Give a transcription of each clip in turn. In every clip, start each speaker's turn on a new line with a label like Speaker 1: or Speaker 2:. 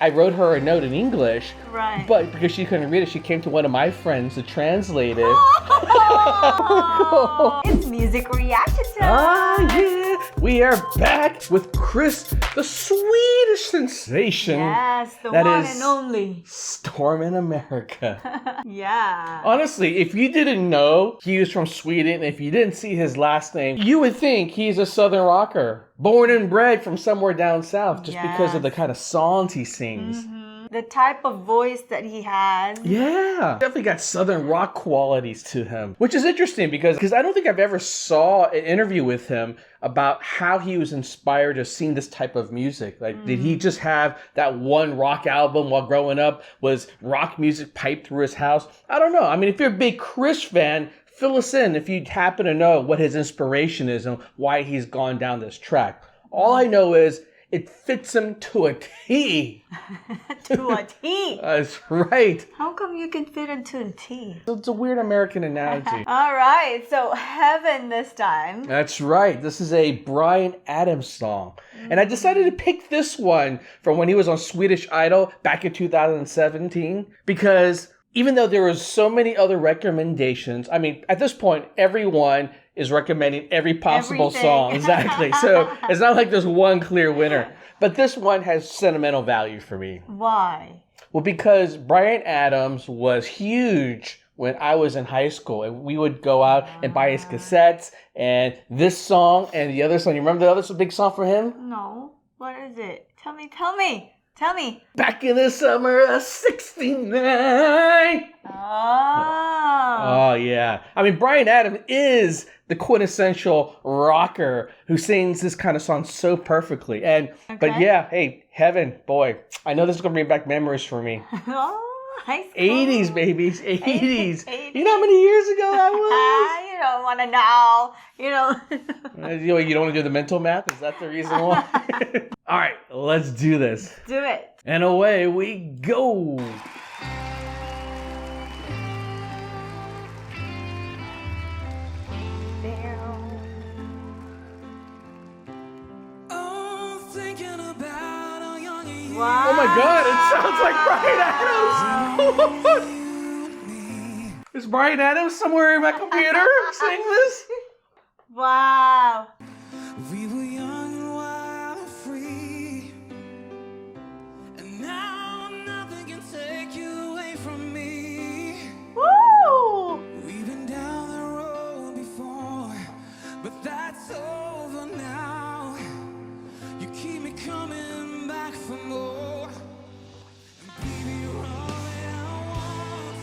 Speaker 1: I wrote her a note in English,
Speaker 2: Right.
Speaker 1: but because she couldn't read it, she came to one of my friends to translate it.
Speaker 2: Oh, it's music reaction time.
Speaker 1: Ah, yeah. We are back with Chris, the Swedish sensation.
Speaker 2: Yes, the
Speaker 1: that
Speaker 2: one
Speaker 1: is
Speaker 2: and only.
Speaker 1: Storm in America.
Speaker 2: Yeah.
Speaker 1: Honestly, if you didn't know he was from Sweden, if you didn't see his last name, you would think he's a Southern rocker, born and bred from somewhere down south, just because of the kind of songs he sings.
Speaker 2: Mm-hmm. The type of voice that he has.
Speaker 1: Yeah, definitely got Southern rock qualities to him, which is interesting because I don't think I've ever saw an interview with him about how he was inspired to sing this type of music. Like, did he just have that one rock album while growing up? Was rock music piped through his house? I don't know. I mean, if you're a big Chris fan, fill us in if you happen to know what his inspiration is and why he's gone down this track. All I know is it fits him to a T.
Speaker 2: To a T.
Speaker 1: That's right.
Speaker 2: How come you can fit into a T?
Speaker 1: It's a weird American analogy.
Speaker 2: All right, so Heaven this time.
Speaker 1: That's right. This is a Bryan Adams song. And I decided to pick this one from when he was on Swedish Idol back in 2017 because even though there was so many other recommendations, I mean, at this point, everyone is recommending every possible song. Exactly. So it's not like there's one clear winner. But this one has sentimental value for me.
Speaker 2: Why?
Speaker 1: Well, because Bryan Adams was huge when I was in high school. And we would go out and buy his cassettes. And this song and the other song. You remember the other big song for him?
Speaker 2: No. What is it? Tell me.
Speaker 1: Back in the summer of '69. Oh, yeah. I mean, Bryan Adams is the quintessential rocker who sings this kind of song so perfectly. But yeah, hey, Heaven, boy, I know this is going to bring back memories for me.
Speaker 2: Oh, high school.
Speaker 1: 80s, babies, 80s. You know how many years ago that was?
Speaker 2: You don't want to know. You know.
Speaker 1: You don't want to do the mental math? Is that the reason why? All right, let's do this.
Speaker 2: Do it.
Speaker 1: And away we go.
Speaker 2: Wow.
Speaker 1: Oh my God, it sounds like Bryan Adams. Is Bryan Adams somewhere in my computer saying this?
Speaker 2: Wow.
Speaker 3: We were young and wild and free, and now nothing can take you away from me.
Speaker 2: Woo!
Speaker 3: We've been down the road before, but that's over now. You keep me coming back for more. And baby, you're all that I want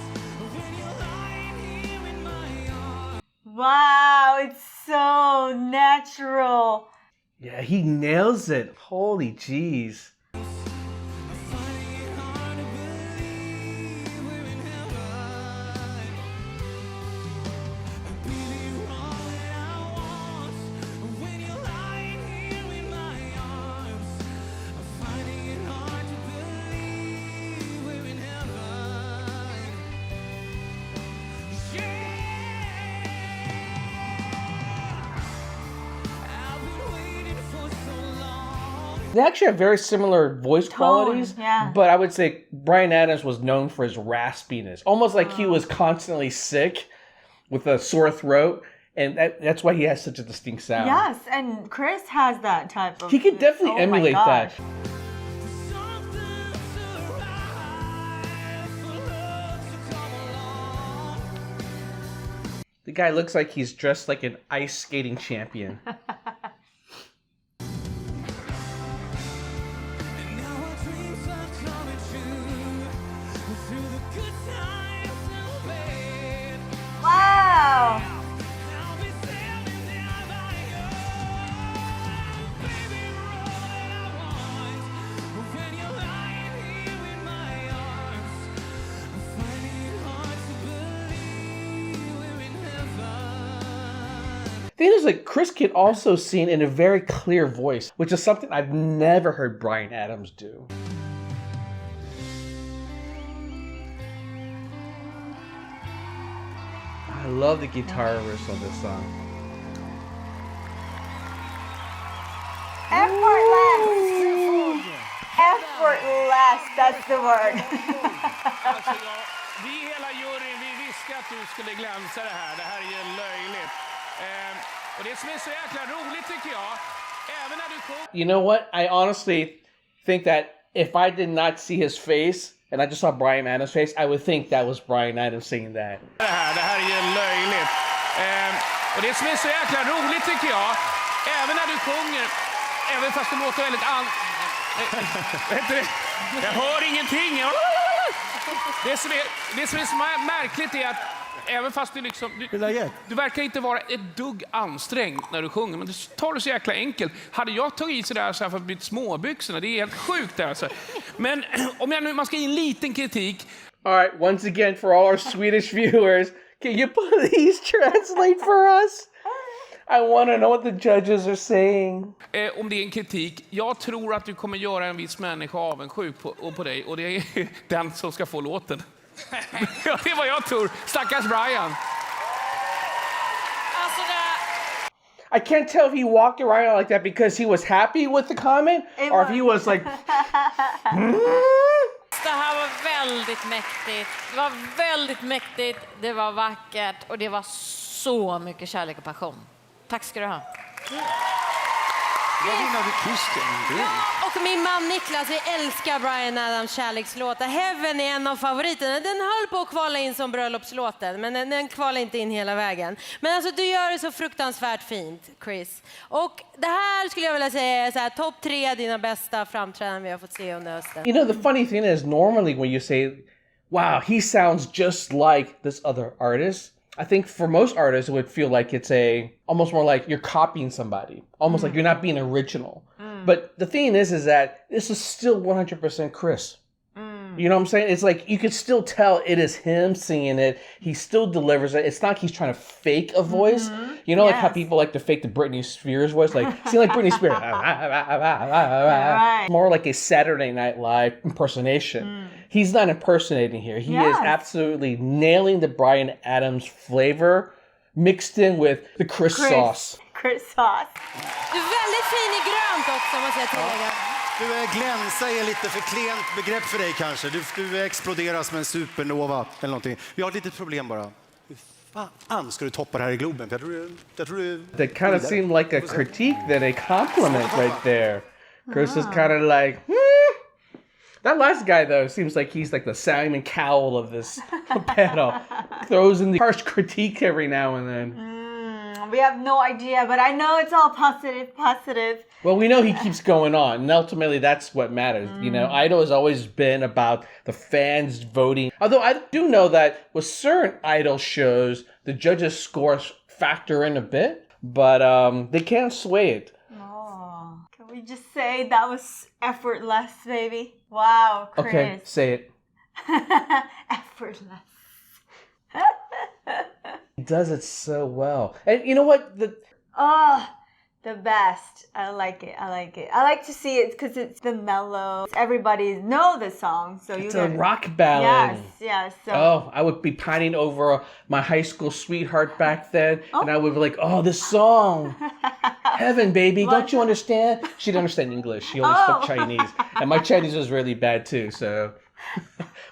Speaker 3: when you're lying here in my arms.
Speaker 2: Wow, it's so natural.
Speaker 1: Yeah, he nails it. Holy jeez.
Speaker 3: I'm finding it hard to believe we're in heaven. Baby, you're all that I want when you're lying here in my arms. I'm finding it hard to believe we're in heaven. Yeah. I've been waiting for so long.
Speaker 1: They actually have very similar voice qualities,
Speaker 2: yeah.
Speaker 1: but I would say Bryan Adams was known for his raspiness. Almost like he was constantly sick with a sore throat, and that's why he has such a distinct sound.
Speaker 2: Yes, and Chris has that type of...
Speaker 1: He could definitely
Speaker 2: Oh my
Speaker 1: emulate that.
Speaker 2: gosh.
Speaker 3: Something to rise for love to come along.
Speaker 1: The guy looks like he's dressed like an ice skating champion.
Speaker 3: And now our dreams are coming true. Through the good times and the bad.
Speaker 2: Wow.
Speaker 3: I'll be sailing down by you. Baby, you're all that I want. When you're lying here in my arms, I'm finding it hard to believe we're in heaven.
Speaker 1: The thing is, like, Chris can also sing in a very clear voice, which is something I've never heard Bryan Adams do. I love the guitar riffs on this song.
Speaker 2: Effortless. Effortless. Yes, that's the word.
Speaker 4: Alltså, vi hela juryn, vi visste att du skulle glänsa det här. Det här är ju löjligt. Och det som är så jäkla roligt tycker jag, även när du kom...
Speaker 1: You know what? I honestly think that if I did not see his face and I just saw Bryan Adams' face, I would think that was Bryan Adams singing that.
Speaker 4: Det här är ju löjligt. Och det som är så jäkla roligt tycker jag, även när du sjunger, även fast det låter väldigt jag hör ingenting. Det som är så märkligt är att även fast du liksom... Du verkar inte vara ett dugg ansträngd när du sjunger, men du tar det så jäkla enkelt. Hade jag tagit i sådär så här för att bli småbyxorna, det är helt sjukt det alltså. Men om man ska ge en liten kritik...
Speaker 1: All right, once again, for all our Swedish viewers, can you please translate for us? I want to know what the judges are saying.
Speaker 4: Om det är en kritik, jag tror att du kommer göra en viss människa avundsjuk på dig, och det är den som ska få låten. Ja, det är vad jag tror. Stackars Bryan.
Speaker 2: Alltså
Speaker 1: I can't tell if he walked around like that because he was happy with the comment or if he was like...
Speaker 5: Det här var väldigt mäktigt. Det var väldigt mäktigt, det var vackert och det var så mycket kärlek och passion. Tack ska du ha. Och min man Niklas, jag älskar Bryan Adams kärlekslåtar. Heaven är en av favoriterna. Den höll på att kvala in som bröllopslåten, men den kvalade inte in hela vägen. Men alltså, du gör det så fruktansvärt fint, Chris. Och det här skulle jag vilja säga är så här, topp 3 dina bästa framträdanden vi har fått se under hösten.
Speaker 1: You know, the funny thing is, normally when you say, wow, he sounds just like this other artist, I think for most artists it would feel like it's almost more like you're copying somebody, almost like you're not being original. But the thing is that this is still 100% Chris. You know what I'm saying? It's like you could still tell it is him singing it. He still delivers it. It's not like he's trying to fake a voice. You know, like how people like to fake the Britney Spears voice, like sing like Britney Spears.
Speaker 2: Right.
Speaker 1: More like a Saturday Night Live impersonation. He's not impersonating here. He is absolutely nailing the Bryan Adams flavor mixed in with the Chris sauce.
Speaker 2: Chris sauce.
Speaker 5: Du är väldigt fin i grönt också, måste jag tillägga.
Speaker 6: Du, glänsa är lite för klent begrepp för dig kanske. Du exploderar som en supernova eller någonting. Vi har ett litet problem bara. Hur fan ska du toppa det här i Globen? Jag tror du...
Speaker 1: That kind of seemed like a critique than a compliment right there. Chris is kind of like, That last guy, though, seems like he's like the Simon Cowell of this panel. Throws in the harsh critique every now and then.
Speaker 2: We have no idea, but I know it's all positive.
Speaker 1: Well, we know he keeps going on, and ultimately that's what matters. You know, Idol has always been about the fans voting. Although I do know that with certain Idol shows, the judges' scores factor in a bit, but they can't sway it.
Speaker 2: Oh, can we just say that was effortless, baby? Wow, Chris.
Speaker 1: Okay, say it.
Speaker 2: Effortless.
Speaker 1: He does it so well. And you know what?
Speaker 2: The best. I like it. I like to see it because it's the mellow. Everybody know the song, so
Speaker 1: It's a rock ballad.
Speaker 2: Yes. So.
Speaker 1: Oh, I would be pining over my high school sweetheart back then, and I would be like, "Oh, this song, Heaven, baby, don't you understand?" She didn't understand English. She only spoke Chinese, and my Chinese was really bad too. So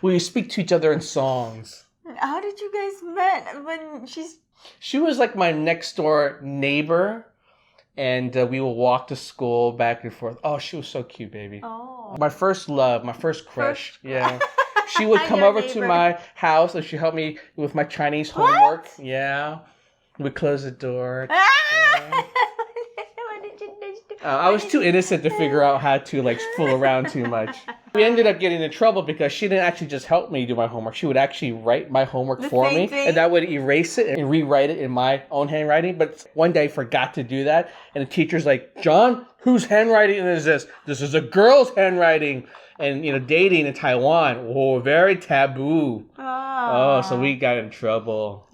Speaker 1: we speak to each other in songs.
Speaker 2: How did you guys met when
Speaker 1: She was like my next door neighbor, and we would walk to school back and forth. Oh, she was so cute, baby.
Speaker 2: Oh.
Speaker 1: My first love, my first crush. Yeah. She would come over to my house and she helped me with my Chinese homework.
Speaker 2: What?
Speaker 1: Yeah. We'd close the door.
Speaker 2: What did you do?
Speaker 1: I was too innocent to figure out how to like fool around too much. We ended up getting in trouble because she didn't actually just help me do my homework. She would actually write my homework for me, and I would erase it and rewrite it in my own handwriting. But one day I forgot to do that, and the teacher's like, "John, whose handwriting is this? This is a girl's handwriting." And you know, dating in Taiwan, very taboo. Oh, so we got in trouble.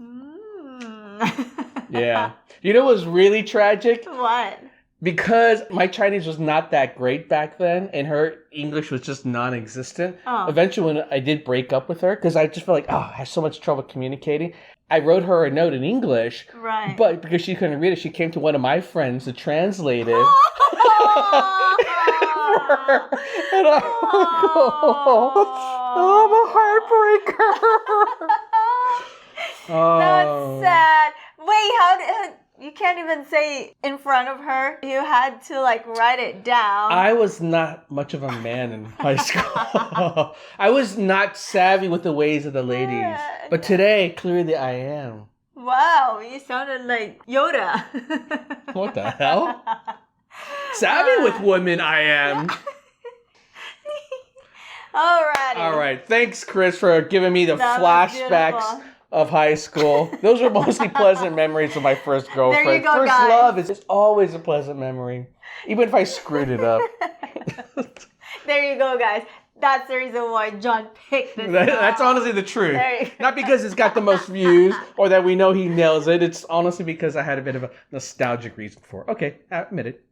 Speaker 1: Yeah. You know what was really tragic?
Speaker 2: What?
Speaker 1: Because my Chinese was not that great back then, and her English was just non-existent. Eventually, when I did break up with her, because I just felt like, I had so much trouble communicating, I wrote her a note in English.
Speaker 2: Right.
Speaker 1: But because she couldn't read it, she came to one of my friends to translate it. And I'm like, oh, I'm a heartbreaker.
Speaker 2: That's sad. Wait, how you can't even say in front of her? You had to like write it down.
Speaker 1: I was not much of a man in high school. I was not savvy with the ways of the ladies. But today, clearly I am.
Speaker 2: Wow, you sounded like Yoda.
Speaker 1: What the hell? Savvy with women I am.
Speaker 2: Alrighty.
Speaker 1: All right. Thanks, Chris, for giving me the
Speaker 2: That was
Speaker 1: flashbacks
Speaker 2: beautiful.
Speaker 1: of high school. Those were mostly pleasant memories of my first girlfriend.
Speaker 2: There you go,
Speaker 1: first
Speaker 2: guys.
Speaker 1: love is always a pleasant memory, even if I screwed it up.
Speaker 2: There you go, guys. That's the reason why John picked this.
Speaker 1: That's
Speaker 2: song.
Speaker 1: honestly the truth.
Speaker 2: There you go.
Speaker 1: Not because it's got the most views or that we know he nails it. It's honestly because I had a bit of a nostalgic reason for it. Okay, I admit it.